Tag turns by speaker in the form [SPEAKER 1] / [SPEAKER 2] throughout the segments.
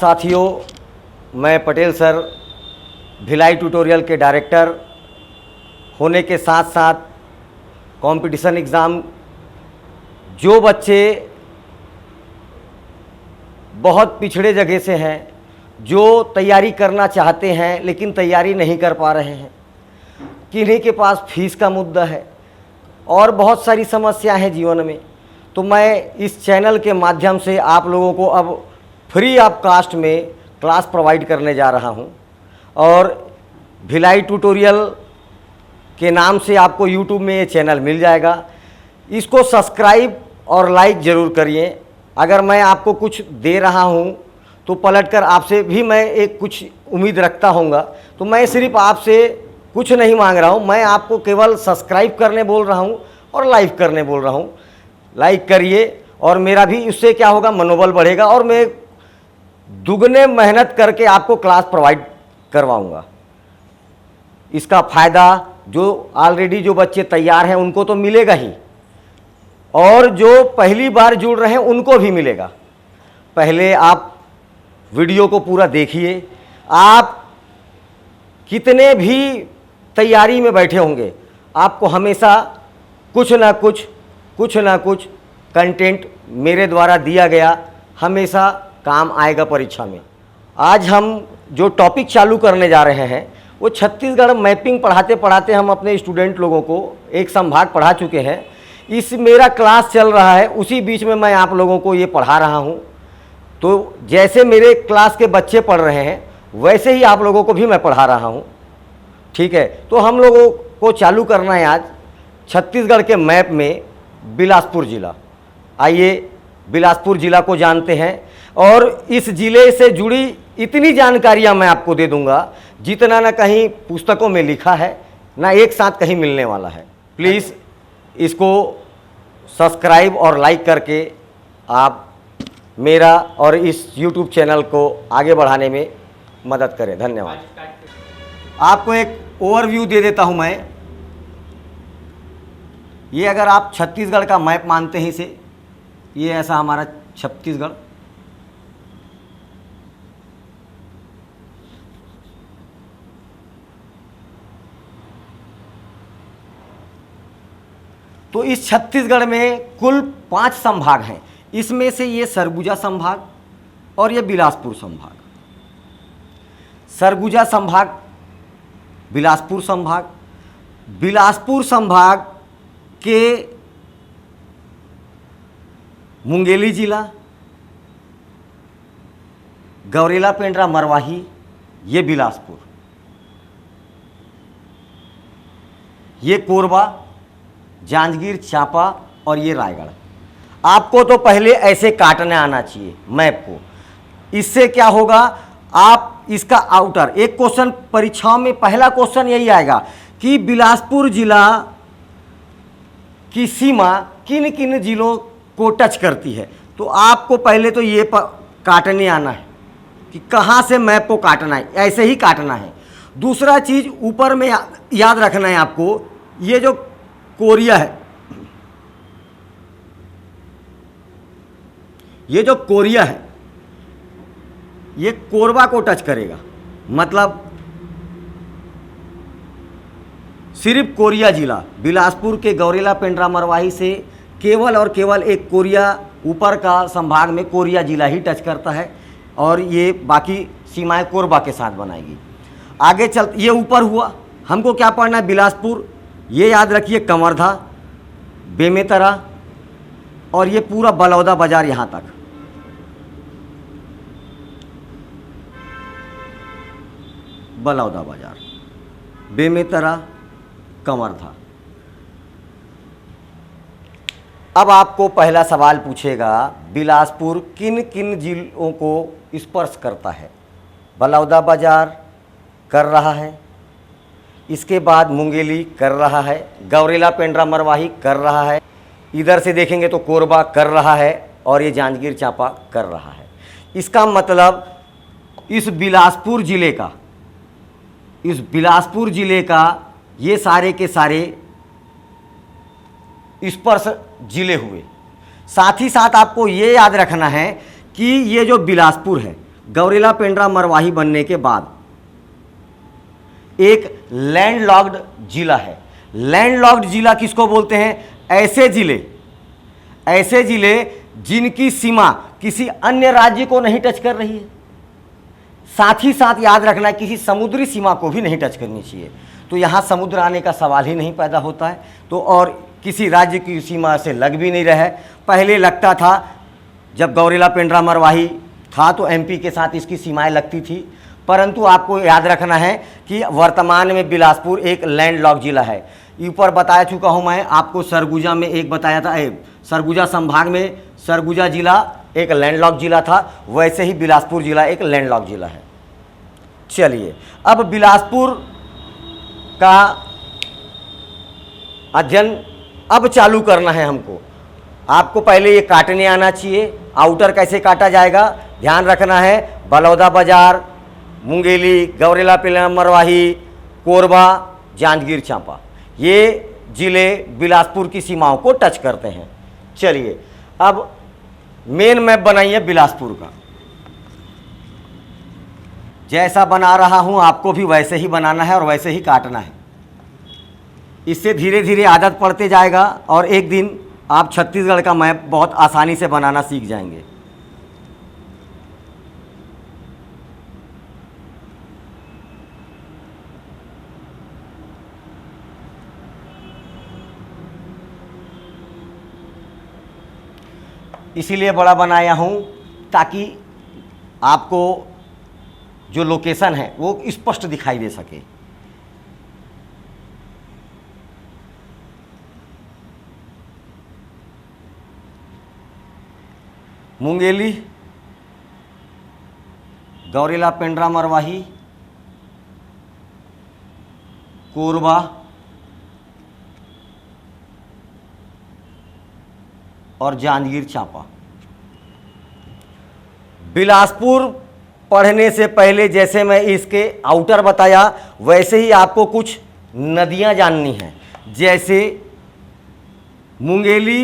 [SPEAKER 1] साथियों, मैं Patel sir Bhilai tutorial के डायरेक्टर होने के साथ साथ कंपटीशन एग्ज़ाम जो बच्चे बहुत पिछड़े जगह से हैं, जो तैयारी करना चाहते हैं लेकिन तैयारी नहीं कर पा रहे हैं, किन्हीं के पास फीस का मुद्दा है और बहुत सारी समस्या है जीवन में, तो मैं इस चैनल के माध्यम से आप लोगों को अब फ्री ऑफ कास्ट में क्लास प्रोवाइड करने जा रहा हूं। और भिलाई ट्यूटोरियल के नाम से आपको यूट्यूब में ये चैनल मिल जाएगा। इसको सब्सक्राइब और लाइक ज़रूर करिए। अगर मैं आपको कुछ दे रहा हूं तो पलटकर आपसे भी मैं एक कुछ उम्मीद रखता होऊंगा। तो मैं सिर्फ आपसे कुछ नहीं मांग रहा हूं, मैं आपको केवल सब्सक्राइब करने बोल रहा हूं और लाइक करने बोल रहा हूं। लाइक करिए और मेरा भी उससे क्या होगा, मनोबल बढ़ेगा और मैं दुगने मेहनत करके आपको क्लास प्रोवाइड करवाऊंगा। इसका फ़ायदा जो ऑलरेडी जो बच्चे तैयार हैं उनको तो मिलेगा ही, और जो पहली बार जुड़ रहे हैं उनको भी मिलेगा। पहले आप वीडियो को पूरा देखिए। आप कितने भी तैयारी में बैठे होंगे, आपको हमेशा कुछ ना कुछ कंटेंट मेरे द्वारा दिया गया हमेशा काम आएगा परीक्षा में। आज हम जो टॉपिक चालू करने जा रहे हैं वो छत्तीसगढ़ मैपिंग पढ़ाते पढ़ाते हम अपने स्टूडेंट लोगों को एक संभाग पढ़ा चुके हैं। इस मेरा क्लास चल रहा है, उसी बीच में मैं आप लोगों को ये पढ़ा रहा हूँ। तो जैसे मेरे क्लास के बच्चे पढ़ रहे हैं वैसे ही आप लोगों को भी मैं पढ़ा रहा हूँ, ठीक है। तो हम लोगों को चालू करना है आज छत्तीसगढ़ के मैप में बिलासपुर ज़िला। आइए बिलासपुर ज़िला को जानते हैं और इस ज़िले से जुड़ी इतनी जानकारियां मैं आपको दे दूंगा जितना ना कहीं पुस्तकों में लिखा है, ना एक साथ कहीं मिलने वाला है। प्लीज़ इसको सब्सक्राइब और लाइक करके आप मेरा और इस YouTube चैनल को आगे बढ़ाने में मदद करें। धन्यवाद। आपको एक ओवरव्यू दे देता हूं मैं। ये अगर आप छत्तीसगढ़ का मैप मानते हैं इसे, ये ऐसा हमारा छत्तीसगढ़, तो इस छत्तीसगढ़ में कुल 5 संभाग हैं। इसमें से ये सरगुजा संभाग और ये बिलासपुर संभाग। सरगुजा संभाग, बिलासपुर संभाग, बिलासपुर संभाग के मुंगेली जिला, गौरेला पेंड्रा मरवाही, ये बिलासपुर, ये कोरबा, जांजगीर चांपा और ये रायगढ़। आपको तो पहले ऐसे काटने आना चाहिए मैप को। इससे क्या होगा, आप इसका आउटर एक क्वेश्चन परीक्षाओं में पहला क्वेश्चन यही आएगा कि बिलासपुर जिला की सीमा किन किन जिलों को टच करती है। तो आपको पहले तो ये काटने आना है कि कहाँ से मैप को काटना है, ऐसे ही काटना है। दूसरा चीज़ ऊपर में याद रखना है आपको, ये जो कोरिया है, ये जो कोरिया है ये कोरबा को टच करेगा। मतलब सिर्फ कोरिया जिला, बिलासपुर के गौरेला पेंड्रा मरवाही से केवल और केवल एक कोरिया ऊपर का संभाग में कोरिया जिला ही टच करता है और ये बाकी सीमाएं कोरबा के साथ बनाएगी। आगे चल, ये ऊपर हुआ, हमको क्या पढ़ना है, बिलासपुर, ये याद रखिए, कमरधा, बेमेतरा और ये पूरा बलौदा बाजार यहाँ तक। बलौदा बाजार, बेमेतरा, कमरधा। अब आपको पहला सवाल पूछेगा, बिलासपुर किन किन जिलों को स्पर्श करता है। बलौदा बाजार कर रहा है, इसके बाद मुंगेली कर रहा है, गौरेला पेंड्रा मरवाही कर रहा है, इधर से देखेंगे तो कोरबा कर रहा है और ये जांजगीर चांपा कर रहा है। इसका मतलब इस बिलासपुर ज़िले का ये सारे के सारे स्पर्श जिले हुए। साथ ही साथ आपको ये याद रखना है कि ये जो बिलासपुर है गौरेला पेंड्रा मरवाही बनने के बाद एक लैंडलॉक्ड जिला है। लैंडलॉक्ड जिला किसको बोलते हैं? ऐसे जिले जिनकी सीमा किसी अन्य राज्य को नहीं टच कर रही है। साथ ही साथ याद रखना है किसी समुद्री सीमा को भी नहीं टच करनी चाहिए। तो यहाँ समुद्र आने का सवाल ही नहीं पैदा होता है। तो और किसी राज्य की सीमा से लग भी नहीं रहा है। पहले लगता था, जब गौरेला पेंड्रा मरवाही था तो एमपी के साथ इसकी सीमाएं लगती थी, परंतु आपको याद रखना है कि वर्तमान में बिलासपुर एक लैंडलॉक जिला है। ऊपर बताया चुका हूँ मैं आपको, सरगुजा में एक बताया था, सरगुजा संभाग में सरगुजा जिला एक लैंडलॉक जिला था, वैसे ही बिलासपुर जिला एक लैंडलॉक जिला है। चलिए, अब बिलासपुर का अध्ययन अब चालू करना है हमको। आपको पहले ये काटने आना चाहिए। आउटर कैसे काटा जाएगा ध्यान रखना है। बलौदा बाजार, मुंगेली, गौरेला पेंड्रा मरवाही, कोरबा, जांजगीर चांपा, ये जिले बिलासपुर की सीमाओं को टच करते हैं। चलिए, अब मेन मैप बनाइए बिलासपुर का। जैसा बना रहा हूं आपको भी वैसे ही बनाना है और वैसे ही काटना है। इससे धीरे धीरे आदत पड़ते जाएगा और एक दिन आप छत्तीसगढ़ का मैप बहुत आसानी से बनाना सीख जाएंगे। इसीलिए बड़ा बनाया हूं ताकि आपको जो लोकेशन है वो स्पष्ट दिखाई दे सके। मुंगेली, गौरेला पेंड्रा मरवाही, कोरबा और जांजगीर चांपा। बिलासपुर पढ़ने से पहले जैसे मैं इसके आउटर बताया वैसे ही आपको कुछ नदियां जाननी हैं। जैसे मुंगेली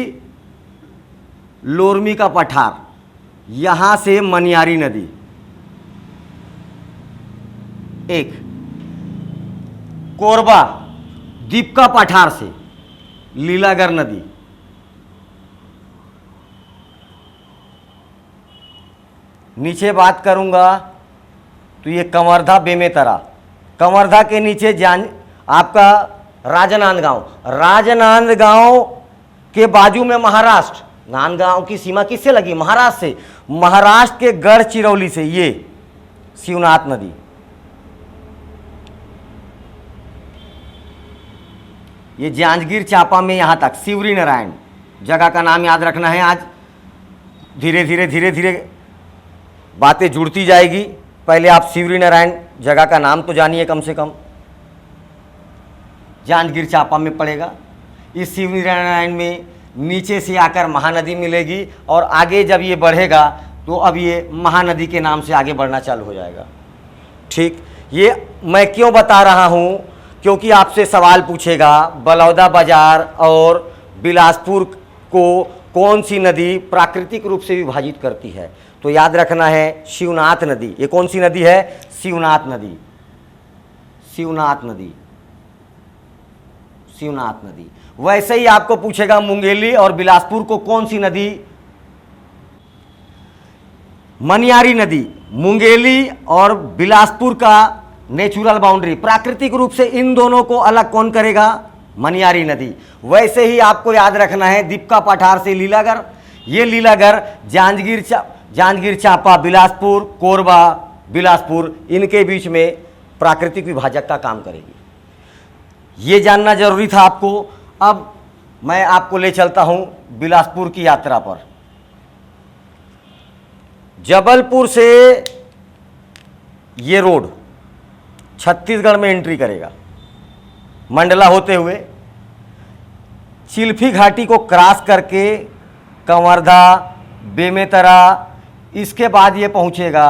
[SPEAKER 1] लोरमी का पठार, यहां से मनियारी नदी एक, कोरबा दीपका पठार से लीलागर नदी, नीचे बात करूंगा तो ये कंवर्धा बेमेतरा, कंवर्धा के नीचे आपका राजनांदगांव, राजनांदगांव के बाजू में महाराष्ट्र। नांदगांव की सीमा किससे लगी? महाराष्ट्र से। महाराष्ट्र के गढ़चिरौली से ये शिवनाथ नदी, ये जांजगीर चांपा में यहां तक शिवरी नारायण, जगह का नाम याद रखना है। आज धीरे धीरे बातें जुड़ती जाएगी। पहले आप शिवरी नारायण जगह का नाम तो जानिए, कम से कम जांजगीर चांपा में पड़ेगा। इस शिवरी नारायण में नीचे से आकर महानदी मिलेगी और आगे जब ये बढ़ेगा तो अब ये महानदी के नाम से आगे बढ़ना चालू हो जाएगा। ठीक, ये मैं क्यों बता रहा हूँ, क्योंकि आपसे सवाल पूछेगा बलौदा बाजार और बिलासपुर को कौन सी नदी प्राकृतिक रूप से विभाजित करती है। तो याद रखना है शिवनाथ नदी। ये कौन सी नदी है? शिवनाथ नदी, शिवनाथ नदी, शिवनाथ नदी। वैसे ही आपको पूछेगा मुंगेली और बिलासपुर को कौन सी नदी? मनियारी नदी। मुंगेली और बिलासपुर का नेचुरल बाउंड्री, प्राकृतिक रूप से इन दोनों को अलग कौन करेगा? मनियारी नदी। वैसे ही आपको याद रखना है दीपका पठार से लीलागर, ये लीलागर जांजगीर चांपा, बिलासपुर, कोरबा, बिलासपुर, इनके बीच में प्राकृतिक विभाजक का काम करेगी। ये जानना जरूरी था आपको। अब मैं आपको ले चलता हूं बिलासपुर की यात्रा पर। जबलपुर से ये रोड छत्तीसगढ़ में एंट्री करेगा, मंडला होते हुए चिल्फी घाटी को क्रॉस करके कंवर्धा, बेमेतरा, इसके बाद ये पहुंचेगा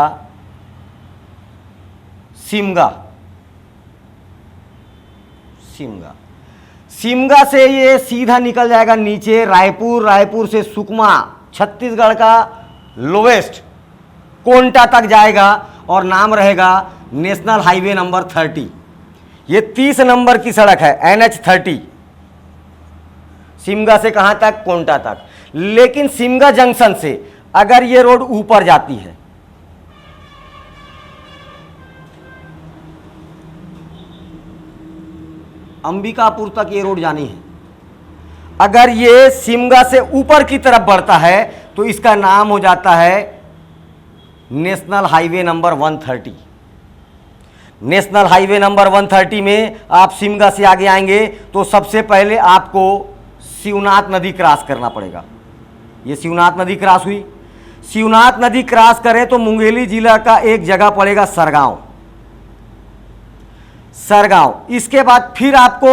[SPEAKER 1] सिमगा। सिमगा, सिमगा से ये सीधा निकल जाएगा नीचे रायपुर, रायपुर से सुकमा, छत्तीसगढ़ का लोवेस्ट कोंटा तक जाएगा और नाम रहेगा नेशनल हाईवे नंबर 30। ये 30 नंबर की सड़क है, NH30, सिमगा से कहां तक? कोंटा तक। लेकिन सिमगा जंक्शन से अगर ये रोड ऊपर जाती है, अंबिकापुर तक ये रोड जानी है, अगर ये सिमगा से ऊपर की तरफ बढ़ता है तो इसका नाम हो जाता है national highway number 130। National highway number 130 में आप सिमगा से आगे आएंगे तो सबसे पहले आपको शिवनाथ नदी क्रॉस करना पड़ेगा। ये शिवनाथ नदी क्रॉस हुई, शिवनाथ नदी क्रॉस करें तो मुंगेली जिला का एक जगह पड़ेगा सरगांव। इसके बाद फिर आपको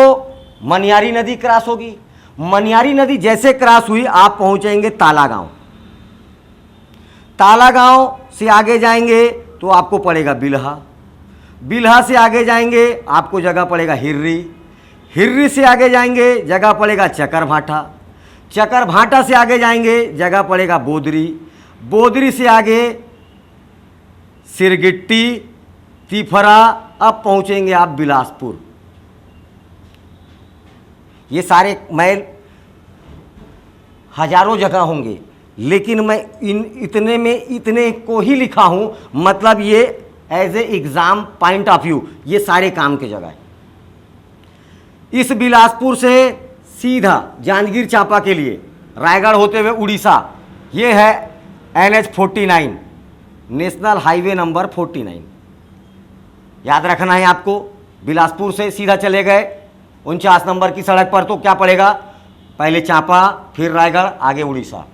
[SPEAKER 1] मनियारी नदी क्रॉस होगी। मनियारी नदी जैसे क्रॉस हुई आप पहुंचेंगे तालागांव। तालागांव से आगे जाएंगे तो आपको पड़ेगा बिल्हा। बिल्हा से आगे जाएंगे आपको जगह पड़ेगा हिर्री। हिर्री से आगे जाएंगे जगह पड़ेगा चकरभाटा। चकरभाटा से आगे जाएंगे जगह पड़ेगा बोदरी। बोदरी से आगे सिरगिट्टी, तिफरा, अब पहुंचेंगे आप बिलासपुर। ये सारे मैं हजारों जगह होंगे, लेकिन मैं इतने में इतने को ही लिखा हूं, मतलब ये as a exam point of view ये सारे काम के जगह है। इस बिलासपुर से सीधा जांजगीर चांपा के लिए रायगढ़ होते हुए उड़ीसा, ये है NH49, नेशनल हाईवे नंबर 49। याद रखना है आपको। बिलासपुर से सीधा चले गए 49 नंबर की सड़क पर तो क्या पड़ेगा? पहले चांपा, फिर रायगढ़, आगे उड़ीसा।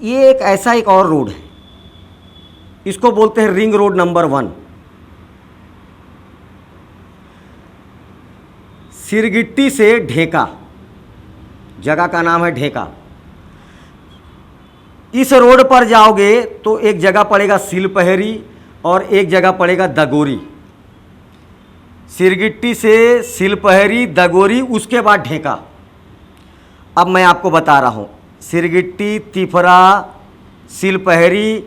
[SPEAKER 1] ये एक ऐसा एक और रोड है, इसको बोलते हैं रिंग रोड नंबर 1। सिरगिट्टी से ढेका, जगह का नाम है ढेका। इस रोड पर जाओगे तो एक जगह पड़ेगा सिलपहरी और एक जगह पड़ेगा दगोरी। सिरगिट्टी से सिलपहरी, दगोरी, उसके बाद ढेका। अब मैं आपको बता रहा हूँ, सिरगिट्टी, तिफरा, सिलपहरी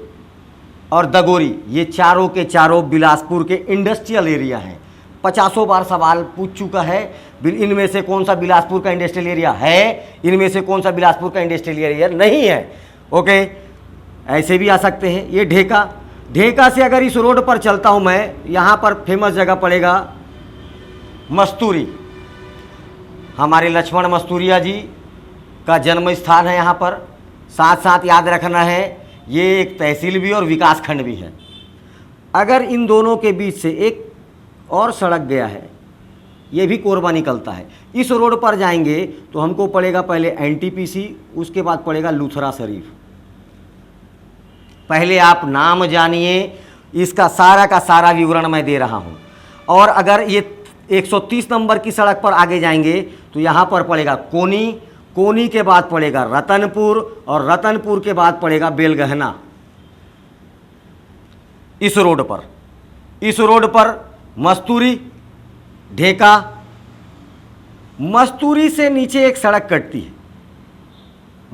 [SPEAKER 1] और दगोरी ये चारों के चारों बिलासपुर के इंडस्ट्रियल एरिया हैं। 50 बार सवाल पूछ चुका है, इनमें से कौन सा बिलासपुर का इंडस्ट्रियल एरिया है, इनमें से कौन सा बिलासपुर का इंडस्ट्रियल एरिया नहीं है। ओके, ऐसे भी आ सकते हैं। ये ढेका, ढेका से अगर इस रोड पर चलता हूँ मैं, यहाँ पर फेमस जगह पड़ेगा मस्तूरी। हमारे लक्ष्मण मस्तूरिया जी का जन्म स्थान है यहाँ पर। साथ साथ याद रखना है ये एक तहसील भी और विकास खंड भी है। अगर इन दोनों के बीच से एक और सड़क गया है, ये भी कोरबा निकलता है, इस रोड पर जाएंगे तो हमको पड़ेगा पहले NTPC, उसके बाद पड़ेगा लुथरा शरीफ। पहले आप नाम जानिए, इसका सारा का सारा विवरण मैं दे रहा हूँ। और अगर ये 130 नंबर की सड़क पर आगे जाएंगे तो यहाँ पर पड़ेगा कोनी, कोनी के बाद पड़ेगा रतनपुर और रतनपुर के बाद पड़ेगा बेलगहना। इस रोड पर मस्तूरी, ढेका, मस्तूरी से नीचे एक सड़क कटती है।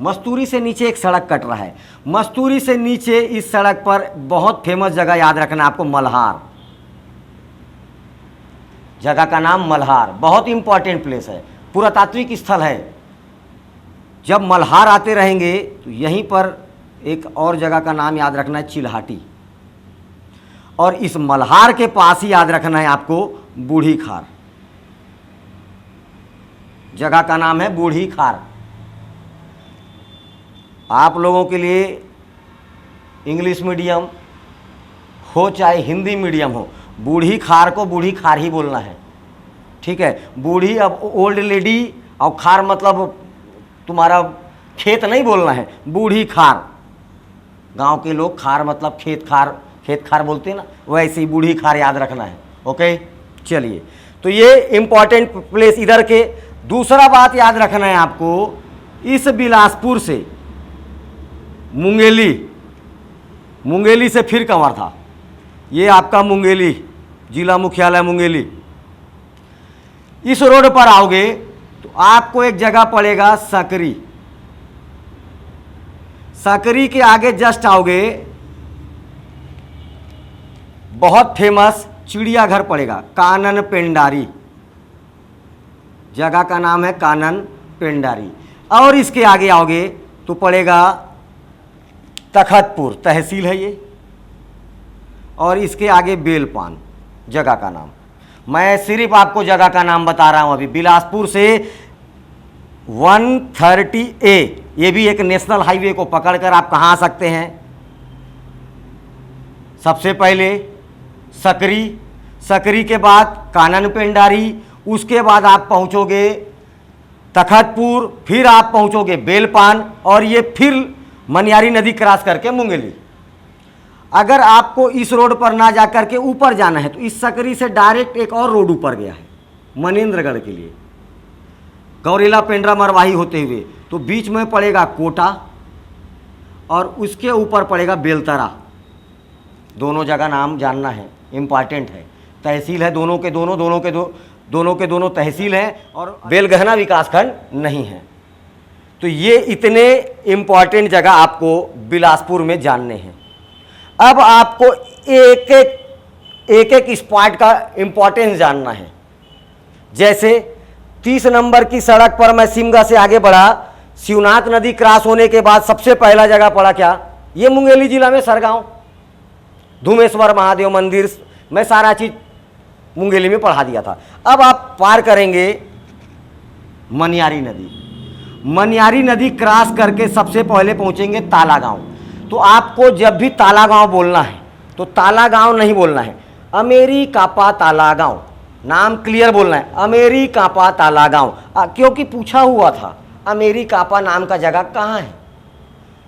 [SPEAKER 1] मस्तूरी से नीचे एक सड़क कट रहा है। मस्तूरी से नीचे इस सड़क पर बहुत फेमस जगह याद रखना आपको, मल्हार। जगह का नाम मल्हार, बहुत इंपॉर्टेंट प्लेस है, पुरातात्विक स्थल है। जब मल्हार आते रहेंगे तो यहीं पर एक और जगह का नाम याद रखना है, चिल्हाटी। और इस मल्हार के पास ही याद रखना है आपको बूढ़ी खार। जगह का नाम है बूढ़ी खार। आप लोगों के लिए इंग्लिश मीडियम हो चाहे हिंदी मीडियम हो, बूढ़ी खार को बूढ़ी खार ही बोलना है, ठीक है। बूढ़ी अब ओल्ड लेडी और खार मतलब तुम्हारा खेत नहीं बोलना है, बूढ़ी खार। गांव के लोग खार मतलब खेत खार बोलते हैं ना, वैसे ही बूढ़ी खार याद रखना है। ओके, चलिए, तो ये इंपॉर्टेंट प्लेस इधर के। दूसरा बात याद रखना है आपको, इस बिलासपुर से मुंगेली से फिर कंवर था। ये आपका मुंगेली जिला मुख्यालय मुंगेली। इस रोड पर आओगे तो आपको एक जगह पड़ेगा सकरी। सकरी के आगे जस्ट आओगे, बहुत फेमस चिड़ियाघर पड़ेगा, कानन पेंडारी, जगह का नाम है कानन पेंडारी। और इसके आगे आओगे तो पड़ेगा तखतपुर, तहसील है ये, और इसके आगे बेलपान, जगह का नाम। मैं सिर्फ आपको जगह का नाम बता रहा हूं अभी। बिलासपुर से 130A, ये भी एक नेशनल हाईवे को पकड़कर आप कहाँ आ सकते हैं। सबसे पहले सकरी, सकरी के बाद कानन पेंडारी, उसके बाद आप पहुंचोगे तखतपुर, फिर आप पहुंचोगे बेलपान, और ये फिर मनियारी नदी क्रॉस करके मुंगेली। अगर आपको इस रोड पर ना जाकर के ऊपर जाना है तो इस सकरी से डायरेक्ट एक और रोड ऊपर गया है मनेन्द्रगढ़ के लिए, गौरेला पेंड्रा मरवाही होते हुए। तो बीच में पड़ेगा कोटा और उसके ऊपर पड़ेगा बेलतरा। दोनों जगह नाम जानना है, इम्पॉर्टेंट है। तहसील है दोनों के दोनों तहसील हैं, और बेलगहना विकासखंड नहीं है। तो ये इतने इम्पॉर्टेंट जगह आपको बिलासपुर में जानने हैं। अब आपको एक एक स्पॉट का इम्पॉर्टेंस जानना है। जैसे 30 नंबर की सड़क पर मैं सिमगा से आगे बढ़ा, शिवनाथ नदी क्रॉस होने के बाद सबसे पहला जगह पड़ा क्या, ये मुंगेली जिला में सरगांव, धूमेश्वर महादेव मंदिर। मैं सारा चीज मुंगेली में पढ़ा दिया था। अब आप पार करेंगे मनियारी नदी। मनियारी नदी क्रॉस करके सबसे पहले पहुंचेंगे ताला गांव। तो आपको जब भी ताला गांव बोलना है तो ताला गांव नहीं बोलना है, अमेरी कापा ताला गांव, नाम क्लियर बोलना है, अमेरी कापा ताला गांव। क्योंकि पूछा हुआ था अमेरी कापा नाम का जगह कहाँ है,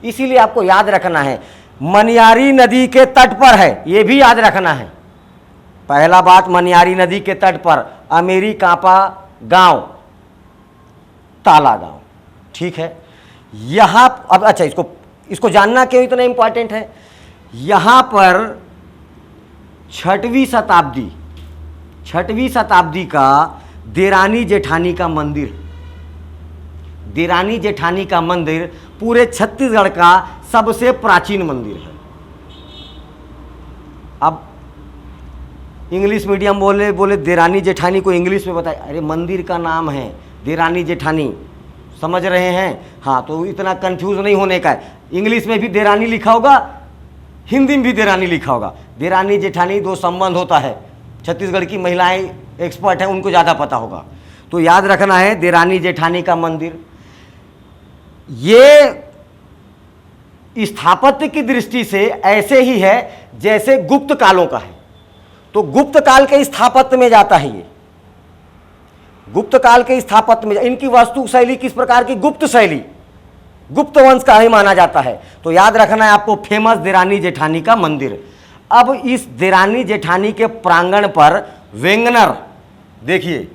[SPEAKER 1] इसीलिए आपको याद रखना है। मनियारी नदी के तट पर है, ये भी याद रखना है। पहला बात, मनियारी नदी के तट पर अमेरी कापा गांव, ताला गांव, ठीक है। यहां अब अच्छा, इसको जानना क्यों इतना इंपॉर्टेंट है। यहां पर 6वीं शताब्दी का देरानी जेठानी का मंदिर, देरानी जेठानी का मंदिर पूरे छत्तीसगढ़ का सबसे प्राचीन मंदिर है। अब इंग्लिश मीडियम बोले देरानी जेठानी को इंग्लिश में बताए, अरे मंदिर का नाम है देरानी जेठानी, समझ रहे हैं। हाँ, तो इतना कंफ्यूज नहीं होने का है। इंग्लिश में भी देरानी लिखा होगा, हिंदी में भी देरानी लिखा होगा। देरानी जेठानी दो संबंध होता है, छत्तीसगढ़ की महिलाएं एक्सपर्ट हैं, उनको ज़्यादा पता होगा। तो याद रखना है देरानी जेठानी का मंदिर। ये स्थापत्य की दृष्टि से ऐसे ही है जैसे गुप्त कालों का है। तो गुप्त काल के स्थापत्य में जाता है ये, गुप्त काल के स्थापत्य में। इनकी वास्तु शैली किस प्रकार की, गुप्त शैली, गुप्त वंश का ही माना जाता है। तो याद रखना है आपको फेमस देरानी जेठानी का मंदिर। अब इस देरानी जेठानी के प्रांगण पर वेंगनर, देखिए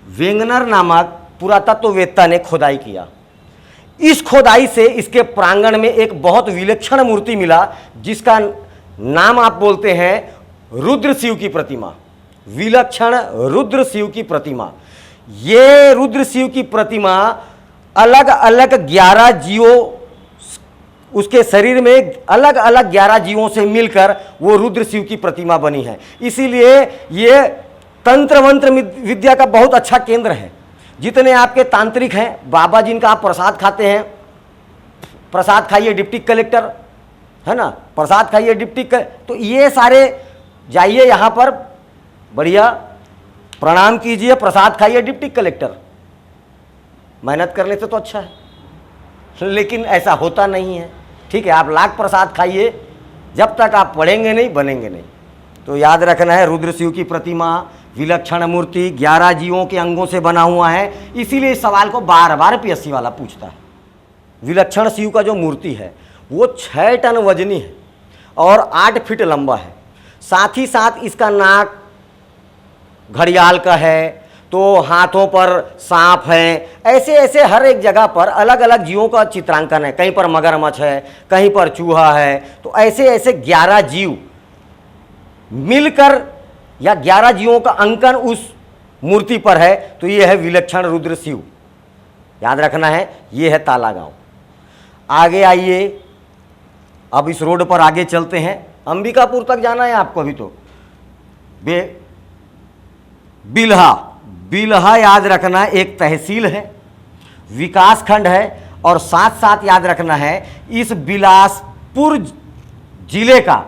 [SPEAKER 1] वेंगनर नामक पुरातत्ववेत्ता ने खोदाई किया। इस खोदाई से इसके प्रांगण में एक बहुत विलक्षण मूर्ति मिला, जिसका नाम आप बोलते हैं रुद्र शिव की प्रतिमा, विलक्षण रुद्र शिव की प्रतिमा। ये रुद्र शिव की प्रतिमा अलग अलग 11 जीवों, उसके शरीर में अलग अलग 11 जीवों से मिलकर वो रुद्र शिव की प्रतिमा बनी है। इसीलिए ये तंत्र मंत्र विद्या का बहुत अच्छा केंद्र है। जितने आपके तांत्रिक हैं, बाबा जिनका आप प्रसाद खाते हैं, प्रसाद खाइए डिप्टी कलेक्टर, है ना, प्रसाद खाइए डिप्टी तो ये सारे जाइए यहाँ पर, बढ़िया प्रणाम कीजिए, प्रसाद खाइए डिप्टी कलेक्टर। मेहनत करने से तो अच्छा है, लेकिन ऐसा होता नहीं है। ठीक है, आप लाख प्रसाद खाइए, जब तक आप पढ़ेंगे नहीं बनेंगे नहीं। तो याद रखना है रुद्र शिव की प्रतिमा, विलक्षण मूर्ति, 11 जीवों के अंगों से बना हुआ है। इसीलिए इस सवाल को बार बार पीएससी वाला पूछता है। विलक्षण शिव का जो मूर्ति है वो 6 टन वजनी है और 8 फीट लंबा है। साथ ही साथ इसका नाक घड़ियाल का है, तो हाथों पर सांप है, ऐसे ऐसे हर एक जगह पर अलग अलग जीवों का चित्रांकन है। कहीं पर मगरमच्छ है, कहीं पर चूहा है। तो ऐसे ऐसे 11 जीव मिलकर या 11 जीवों का अंकन उस मूर्ति पर है। तो ये है विलक्षण रुद्र शिव। याद रखना है, ये है ताला गांव। आगे आइए, अब इस रोड पर आगे चलते हैं, अंबिकापुर तक जाना है आपको अभी तो। बिल्हा, बिल्हा याद रखना है एक तहसील है, विकास खंड है, और साथ साथ याद रखना है इस बिलासपुर जिले का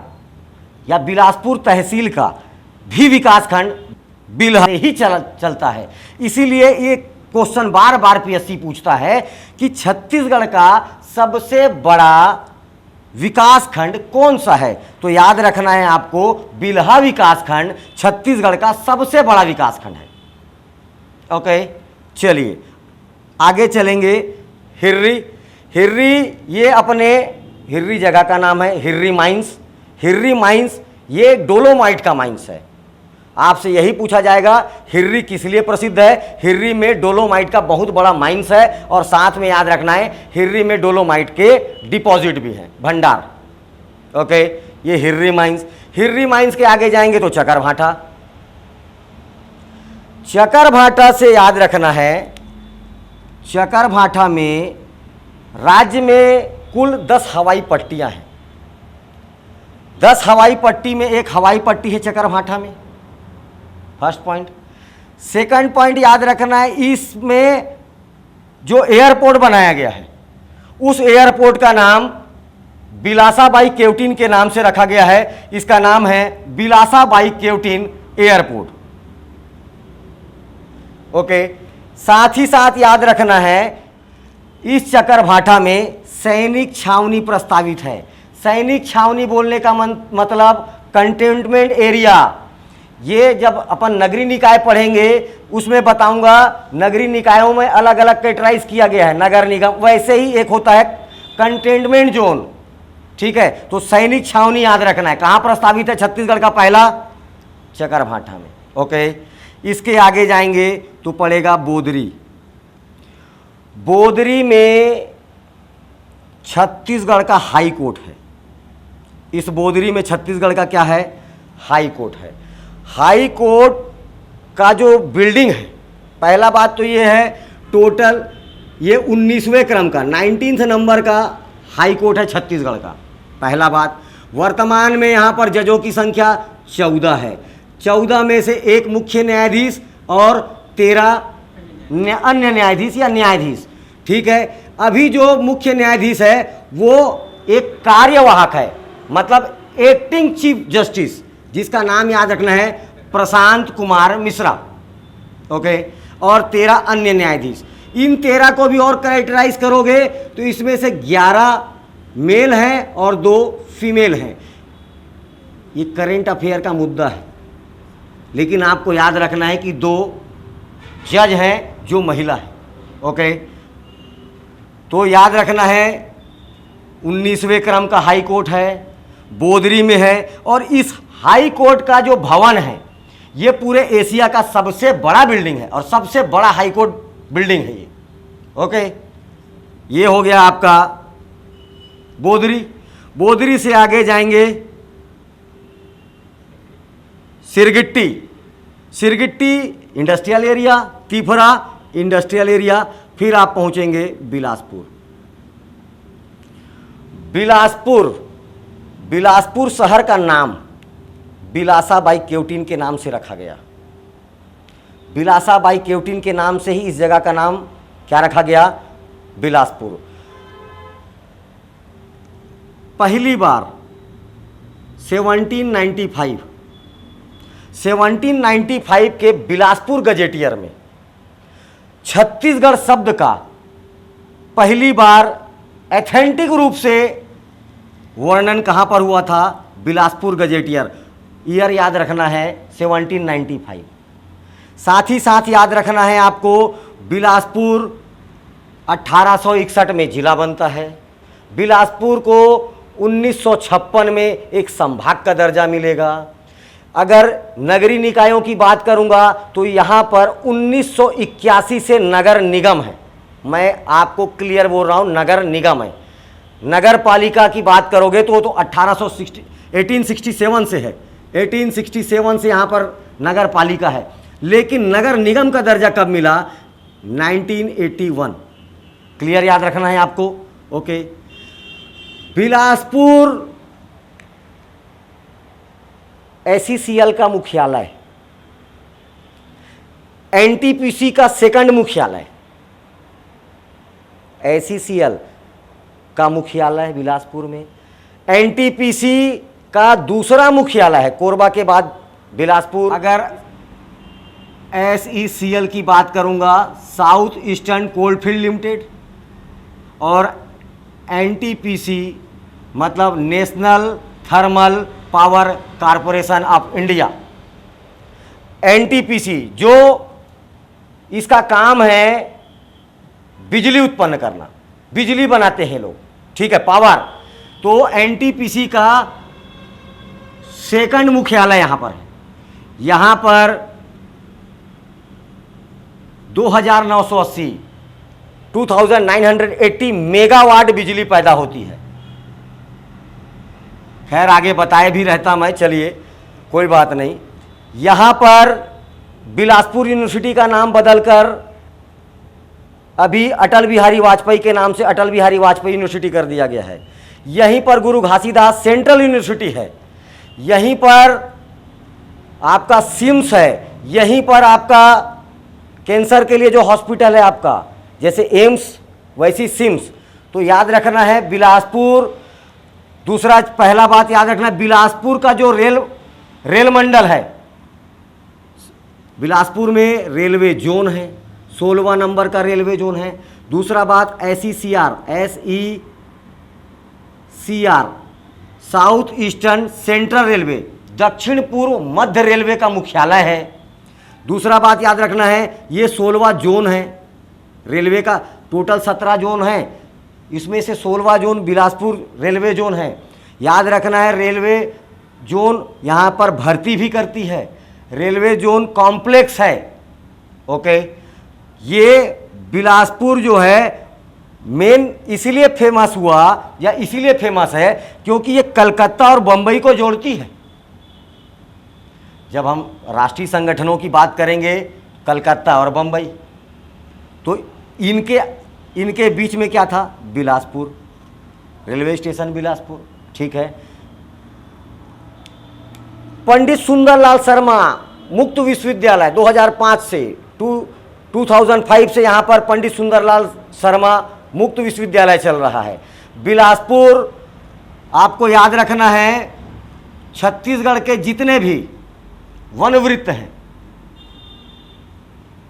[SPEAKER 1] या बिलासपुर तहसील का भी विकास खंड बिल्हा ही चलता है। इसीलिए ये क्वेश्चन बार बार पीएससी पूछता है कि छत्तीसगढ़ का सबसे बड़ा विकास खंड कौन सा है, तो याद रखना है आपको बिल्हा विकास खंड छत्तीसगढ़ का सबसे बड़ा विकास खंड है। ओके, चलिए आगे चलेंगे। हिर्री, हिर्री ये अपने हिर्री जगह का नाम है, हिर्री माइंस। हिर्री माइंस ये डोलोमाइट का माइंस है। आपसे यही पूछा जाएगा हिर्री किस लिए प्रसिद्ध है। हिर्री में डोलोमाइट का बहुत बड़ा माइंस है, और साथ में याद रखना है हिर्री में डोलोमाइट के डिपॉजिट भी हैं, भंडार। ओके, ये हिर्री माइंस। हिर्री माइंस के आगे जाएंगे तो चकरभाठा। चकरभाठा से याद रखना है, चकरभाठा में राज्य में कुल 10 हवाई पट्टियां हैं। 10 हवाई पट्टी में एक हवाई पट्टी है चकरभाठा में, फर्स्ट पॉइंट। सेकंड पॉइंट याद रखना है, इसमें जो एयरपोर्ट बनाया गया है उस एयरपोर्ट का नाम बिलासाबाई केवटिन के नाम से रखा गया है। इसका नाम है बिलासाबाई केवटिन एयरपोर्ट। ओके, साथ ही साथ याद रखना है इस चकरभाठा में सैनिक छावनी प्रस्तावित है। सैनिक छावनी बोलने का मतलब कंटेनमेंट एरिया। ये जब अपन नगरीय निकाय पढ़ेंगे उसमें बताऊंगा, नगरीय निकायों में अलग अलग कैटेगराइज किया गया है, नगर निगम, वैसे ही एक होता है कंटेनमेंट जोन। ठीक है, तो सैनिक छावनी याद रखना है। कहाँ प्रस्तावित है छत्तीसगढ़ का पहला? चकरभाठा में। ओके, इसके आगे जाएंगे तो पड़ेगा बोदरी। बोदरी में छत्तीसगढ़ का हाई कोर्ट है। इस बोदरी में छत्तीसगढ़ का क्या है? हाई कोर्ट है। हाई कोर्ट का जो बिल्डिंग है, पहला बात तो ये है टोटल ये 19वें क्रम का 19th नंबर का हाई कोर्ट है छत्तीसगढ़ का, पहला बात। वर्तमान में यहाँ पर जजों की संख्या 14 है। 14 में से एक मुख्य न्यायाधीश और 13 अन्य न्यायाधीश या न्यायाधीश। ठीक है, अभी जो मुख्य न्यायाधीश है वो एक कार्यवाहक है, मतलब एक्टिंग चीफ जस्टिस, जिसका नाम याद रखना है प्रशांत कुमार मिश्रा। ओके, और 13 अन्य न्यायाधीश। इन 13 को भी और कैरेक्टराइज करोगे तो इसमें से 11 मेल हैं और 2 फीमेल हैं। ये करेंट अफेयर का मुद्दा है, लेकिन आपको याद रखना है कि 2 जज हैं जो महिला है। ओके, तो याद रखना है 19वें क्रम का हाई कोर्ट है, बोदरी में है। और इस हाई कोर्ट का जो भवन है ये पूरे एशिया का सबसे बड़ा बिल्डिंग है और सबसे बड़ा हाई कोर्ट बिल्डिंग है ये। ओके, ये हो गया आपका बोदरी। बोदरी से आगे जाएंगे Sirgitti. Sirgitti industrial area, Tifra industrial area. फिर आप पहुंचेंगे बिलासपुर। बिलासपुर, बिलासपुर शहर का नाम बिलासाबाई केवटिन के नाम से रखा गया। बिलासाबाई केवटिन के नाम से ही इस जगह का नाम क्या रखा गया? बिलासपुर। पहली बार 1795 के बिलासपुर गजेटियर में छत्तीसगढ़ शब्द का पहली बार एथेंटिक रूप से वर्णन कहाँ पर हुआ था? बिलासपुर गजेटियर। ईयर याद रखना है 1795। साथ ही साथ याद रखना है आपको बिलासपुर 1861 में जिला बनता है। बिलासपुर को 1956 में एक संभाग का दर्जा मिलेगा। अगर नगरीय निकायों की बात करूंगा तो यहाँ पर 1981 से नगर निगम है। मैं आपको क्लियर बोल रहा हूँ, नगर निगम है। नगर पालिका की बात करोगे तो 1867 से है। 1867 से यहाँ पर नगर पालिका है, लेकिन नगर निगम का दर्जा कब मिला? 1981। क्लियर, याद रखना है आपको। ओके, बिलासपुर SECL का मुख्यालय, NTPC का सेकंड मुख्यालय, SECL का मुख्यालय बिलासपुर में, NTPC का दूसरा मुख्यालय है कोरबा के बाद बिलासपुर। अगर SECL की बात करूंगा, साउथ ईस्टर्न कोलफील्ड लिमिटेड, और NTPC मतलब national thermal power corporation of India. NTPC जो इसका काम है बिजली उत्पन्न करना, बिजली बनाते हैं लोग, ठीक है, पावर। तो NTPC का सेकंड मुख्यालय यहां पर है। यहां पर 2980 मेगावाट बिजली पैदा होती है। खैर आगे बताए भी रहता मैं, चलिए कोई बात नहीं। यहां पर बिलासपुर यूनिवर्सिटी का नाम बदलकर अभी अटल बिहारी वाजपेयी के नाम से अटल बिहारी वाजपेयी यूनिवर्सिटी कर दिया गया है। यहीं पर गुरु घासीदास सेंट्रल यूनिवर्सिटी है, यहीं पर आपका सिम्स है, यहीं पर आपका कैंसर के लिए जो हॉस्पिटल है आपका, जैसे एम्स वैसी सिम्स। तो याद रखना है बिलासपुर। दूसरा, पहला बात याद रखना, बिलासपुर का जो रेल मंडल है, बिलासपुर में रेलवे जोन है, 16वां नंबर का रेलवे जोन है। दूसरा बात, SECR south eastern central railway, दक्षिण पूर्व मध्य रेलवे का मुख्यालय है। दूसरा बात याद रखना है, ये 16वां जोन है रेलवे का। टोटल 17 जोन है, इसमें से 16वां जोन बिलासपुर रेलवे जोन है। याद रखना है, रेलवे जोन यहाँ पर भर्ती भी करती है, रेलवे जोन कॉम्प्लेक्स है। ओके, ये बिलासपुर जो है मेन इसीलिए फेमस हुआ या इसीलिए फेमस है क्योंकि ये कलकत्ता और बम्बई को जोड़ती है। जब हम राष्ट्रीय संगठनों की बात करेंगे, कलकत्ता और बम्बई, तो इनके बीच में क्या था? बिलासपुर, रेलवे स्टेशन बिलासपुर, ठीक है। पंडित सुंदरलाल शर्मा मुक्त विश्वविद्यालय 2005 से 2005 से यहाँ पर पंडित सुंदरलाल शर्मा मुक्त विश्वविद्यालय चल रहा है। बिलासपुर आपको याद रखना है, छत्तीसगढ़ के जितने भी वनवृत्त हैं,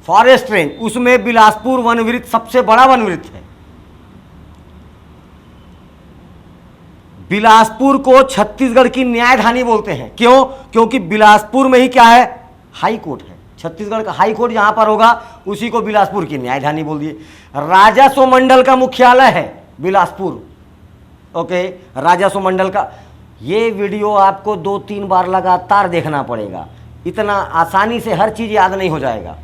[SPEAKER 1] फॉरेस्ट रेंज, उसमें बिलासपुर वनवृत्त सबसे बड़ा वनवृत्त है। बिलासपुर को छत्तीसगढ़ की न्यायधानी बोलते हैं। क्यों? क्योंकि बिलासपुर में ही क्या है? हाई कोर्ट है। छत्तीसगढ़ का हाई कोर्ट जहां पर होगा उसी को बिलासपुर की न्यायधानी बोल दिए। राजस्व मंडल का मुख्यालय है बिलासपुर। ओके, राजस्व मंडल का ये वीडियो आपको 2-3 बार लगातार देखना पड़ेगा, इतना आसानी से हर चीज़ याद नहीं हो जाएगा,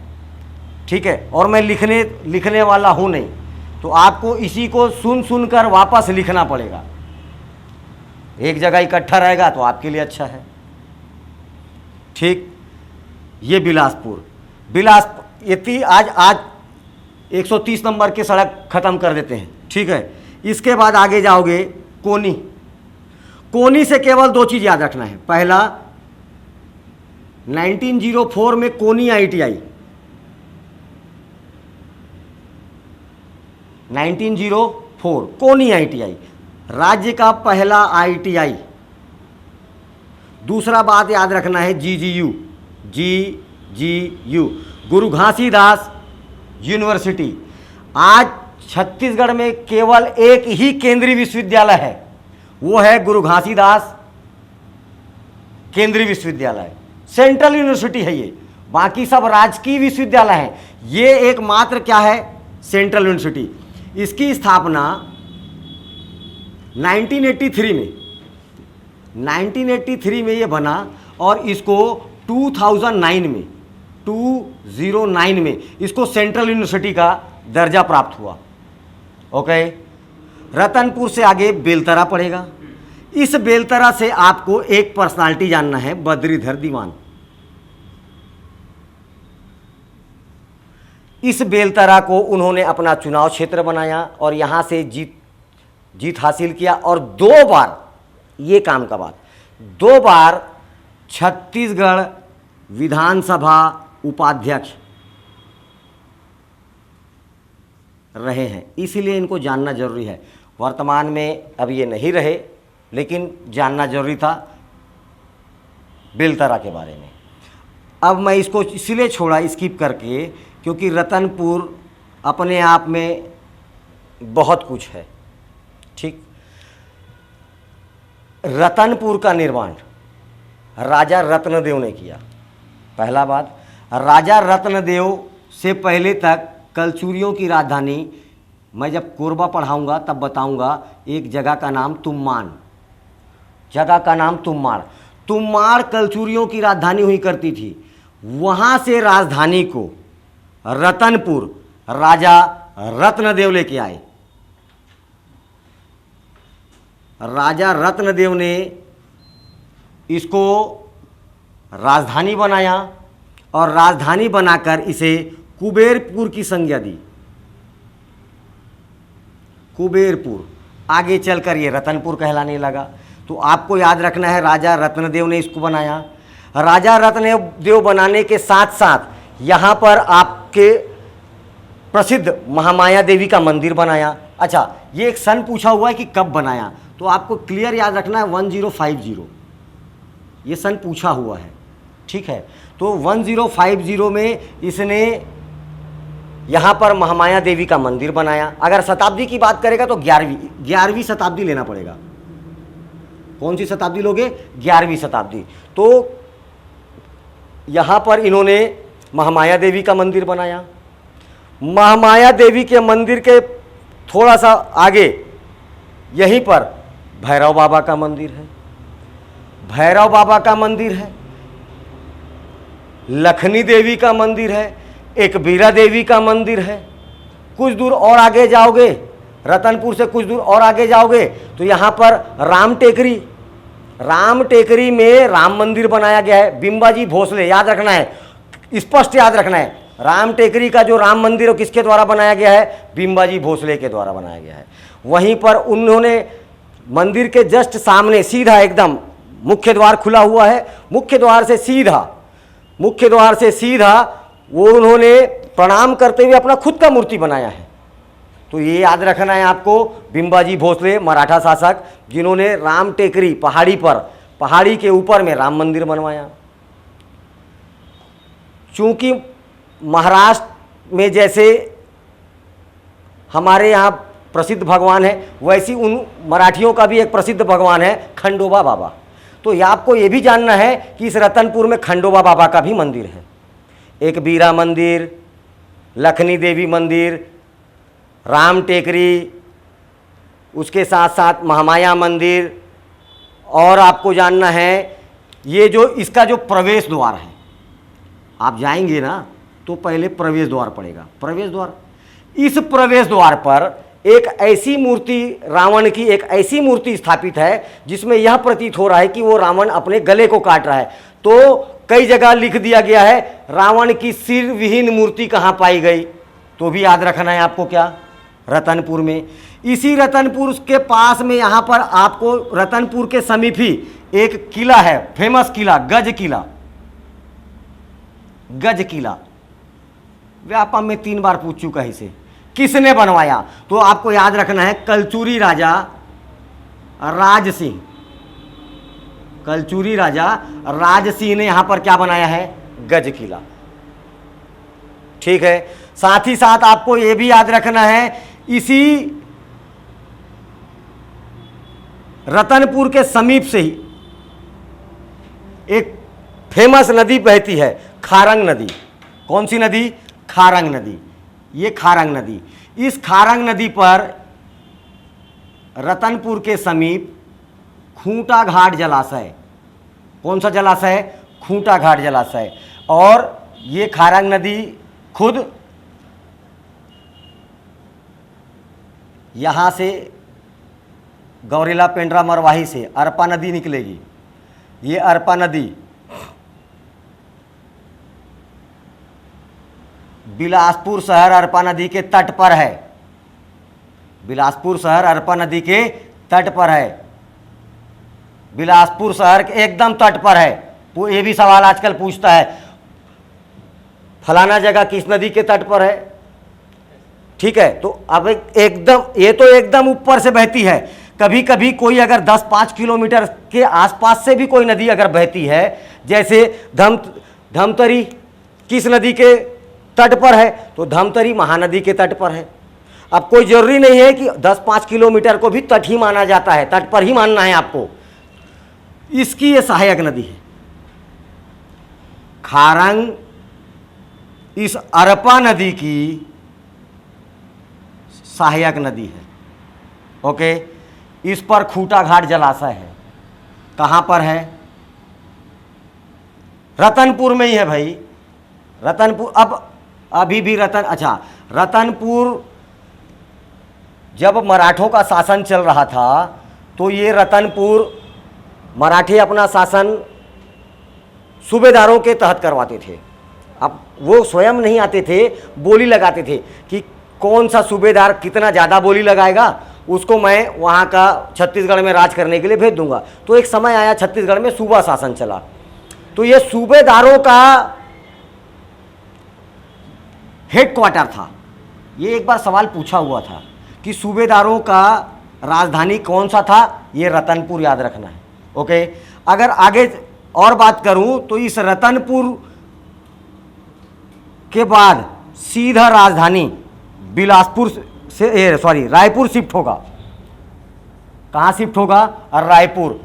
[SPEAKER 1] ठीक है। और मैं लिखने वाला हूं नहीं, तो आपको इसी को सुन कर वापस लिखना पड़ेगा। एक जगह इकट्ठा रहेगा तो आपके लिए अच्छा है, ठीक। ये बिलासपुर ये आज 130 नंबर की सड़क खत्म कर देते हैं, ठीक है। इसके बाद आगे जाओगे कोनी से केवल 2 चीज़ याद रखना है। पहला, 1904 में कोनी ITI, 1904 कोनी ITI राज्य का पहला ITI। दूसरा बात याद रखना है GGU गुरु घासीदास यूनिवर्सिटी। आज छत्तीसगढ़ में केवल एक ही केंद्रीय विश्वविद्यालय है, वो है गुरु घासीदास केंद्रीय विश्वविद्यालय, सेंट्रल यूनिवर्सिटी है ये। बाकी सब राजकीय विश्वविद्यालय हैं, ये एकमात्र क्या है? Central university. इसकी स्थापना 1983 में ये बना और इसको 2009 में इसको सेंट्रल यूनिवर्सिटी का दर्जा प्राप्त हुआ। ओके, रतनपुर से आगे बेलतरा पड़ेगा। इस बेलतरा से आपको एक पर्सनालिटी जानना है, बद्रीधर दीवान। इस बेलतरा को उन्होंने अपना चुनाव क्षेत्र बनाया और यहाँ से जीत हासिल किया। और 2 बार, ये काम का बात, 2 बार छत्तीसगढ़ विधानसभा उपाध्यक्ष रहे हैं, इसलिए इनको जानना जरूरी है। वर्तमान में अब ये नहीं रहे, लेकिन जानना जरूरी था बेलतरा के बारे में। अब मैं इसको इसलिए छोड़ा स्किप करके क्योंकि रतनपुर अपने आप में बहुत कुछ है। ठीक, रतनपुर का निर्माण राजा रत्नदेव ने किया। पहला बात, राजा रत्नदेव से पहले तक कलचुरियों की राजधानी, मैं जब कोरबा पढ़ाऊंगा तब बताऊंगा, एक जगह का नाम तुम्माड़, जगह का नाम तुम्माड़ कलचुरियों की राजधानी हुई करती थी। वहाँ से राजधानी को रतनपुर राजा रत्नदेव लेके आए। राजा रत्नदेव ने इसको राजधानी बनाया और राजधानी बनाकर इसे कुबेरपुर की संज्ञा दी। कुबेरपुर आगे चलकर ये रतनपुर कहलाने लगा। तो आपको याद रखना है, राजा रत्नदेव ने इसको बनाया। राजा रत्नदेव बनाने के साथ साथ यहाँ पर आपके प्रसिद्ध महामाया देवी का मंदिर बनाया। अच्छा, ये एक सन पूछा हुआ है कि कब बनाया, तो आपको क्लियर याद रखना है 1050, ये सन पूछा हुआ है। ठीक है, तो 1050 में इसने यहाँ पर महामाया देवी का मंदिर बनाया। अगर शताब्दी की बात करेगा तो 11वीं शताब्दी लेना पड़ेगा। कौन सी शताब्दी लोगे? 11वीं शताब्दी। तो यहाँ पर इन्होंने महामाया देवी का मंदिर बनाया। महामाया देवी के मंदिर के थोड़ा सा आगे यहीं पर भैरव बाबा का मंदिर है, भैरव बाबा का मंदिर है, लखनी देवी का मंदिर है, एक बीरा देवी का मंदिर है। कुछ दूर और आगे जाओगे, रतनपुर से कुछ दूर और आगे जाओगे तो यहाँ पर राम टेकरी में राम मंदिर बनाया गया है। बिंबाजी भोसले, याद रखना है, स्पष्ट याद रखना है, राम टेकरी का जो राम मंदिर है किसके द्वारा बनाया गया है? बिंबाजी भोसले के द्वारा बनाया गया है। वहीं पर उन्होंने मंदिर के जस्ट सामने सीधा एकदम मुख्य द्वार खुला हुआ है, मुख्य द्वार से सीधा वो उन्होंने प्रणाम करते हुए अपना खुद का मूर्ति बनाया है। तो ये याद रखना है आपको, बिंबाजी भोसले मराठा शासक जिन्होंने राम टेकरी पहाड़ी के ऊपर में राम मंदिर बनवाया। चूंकि महाराष्ट्र में जैसे हमारे यहाँ प्रसिद्ध भगवान है, वैसी उन मराठियों का भी एक प्रसिद्ध भगवान है खंडोबा बाबा। तो ये आपको ये भी जानना है कि इस रतनपुर में खंडोबा बाबा का भी मंदिर है। एक बीरा मंदिर, लखनी देवी मंदिर, राम टेकरी, उसके साथ साथ महामाया मंदिर। और आपको जानना है ये जो इसका जो प्रवेश द्वार है, आप जाएंगे ना तो पहले प्रवेश द्वार पड़ेगा। प्रवेश द्वार, इस प्रवेश द्वार पर एक ऐसी मूर्ति, रावण की एक ऐसी मूर्ति स्थापित है जिसमें यह प्रतीत हो रहा है कि वो रावण अपने गले को काट रहा है। तो कई जगह लिख दिया गया है रावण की सिर विहीन मूर्ति कहाँ पाई गई, तो भी याद रखना है आपको, क्या? रतनपुर में। इसी रतनपुर के पास में यहाँ पर आपको रतनपुर के समीप ही एक किला है, फेमस किला, गज किला। व्यापम में 3 बार पूछ चुका है इसे, किसने बनवाया? तो आपको याद रखना है कलचुरी राजा राज सिंह ने यहां पर क्या बनाया है? गज किला। ठीक है, साथ ही साथ आपको यह भी याद रखना है इसी रतनपुर के समीप से ही एक फेमस नदी बहती है, खारंग नदी। कौन सी नदी? खारंग नदी। ये खारंग नदी, इस खारंग नदी पर रतनपुर के समीप खूंटा घाट जलाशय। कौन सा जलाशय? खूंटा घाट जलाशय। और ये खारंग नदी खुद यहाँ से गौरेला पेंड्रा मरवाही से अरपा नदी निकलेगी। ये अरपा नदी बिलासपुर शहर अरपा नदी के तट पर है। बिलासपुर शहर अरपा नदी के तट पर है। बिलासपुर शहर के एकदम तट पर है। वो ये भी सवाल आजकल पूछता है, फलाना जगह किस नदी के तट पर है। ठीक है, तो अब एकदम, ये तो एकदम ऊपर से बहती है। कभी कभी कोई अगर 10-5 किलोमीटर के आसपास से भी कोई नदी अगर बहती है, जैसे धमतरी किस नदी के तट पर है, तो धमतरी महानदी के तट पर है। अब कोई जरूरी नहीं है कि 10-5 किलोमीटर को भी तट ही माना जाता है, तट पर ही मानना है आपको। इसकी ये सहायक नदी है। खारंग इस अरपा नदी की सहायक नदी है। ओके, इस पर खूटा घाट जलाशय है। कहां पर है? रतनपुर में ही है भाई। रतनपुर, अब अभी भी रतनपुर जब मराठों का शासन चल रहा था तो ये रतनपुर मराठे अपना शासन सूबेदारों के तहत करवाते थे। अब वो स्वयं नहीं आते थे, बोली लगाते थे कि कौन सा सूबेदार कितना ज़्यादा बोली लगाएगा उसको मैं वहाँ का छत्तीसगढ़ में राज करने के लिए भेज दूंगा। तो एक समय आया छत्तीसगढ़ में सूबा शासन चला, तो ये सूबेदारों का हेडक्वार्टर था। ये एक बार सवाल पूछा हुआ था कि सूबेदारों का राजधानी कौन सा था, ये रतनपुर याद रखना है। ओके, अगर आगे और बात करूं तो इस रतनपुर के बाद सीधा राजधानी बिलासपुर से रायपुर शिफ्ट होगा। कहाँ शिफ्ट होगा? रायपुर।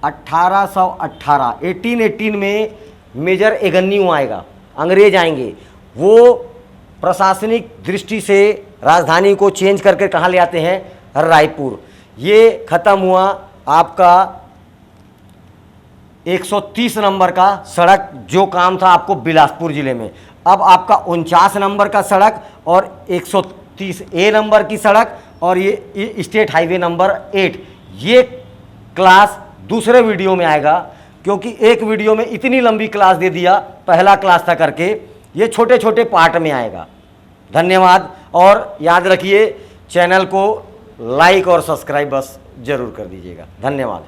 [SPEAKER 1] 1818 में मेजर एगन्यू आएगा, अंग्रेज आएंगे, वो प्रशासनिक दृष्टि से राजधानी को चेंज करके कहाँ ले आते हैं? रायपुर। ये खत्म हुआ आपका 130 नंबर का सड़क, जो काम था आपको बिलासपुर जिले में। अब आपका 49 नंबर का सड़क और 130A नंबर की सड़क और ये स्टेट हाईवे नंबर 8, ये क्लास दूसरे वीडियो में आएगा, क्योंकि एक वीडियो में इतनी लंबी क्लास दे दिया, पहला क्लास था करके, ये छोटे छोटे पार्ट में आएगा। धन्यवाद, और याद रखिए चैनल को लाइक और सब्सक्राइब बस जरूर कर दीजिएगा। धन्यवाद।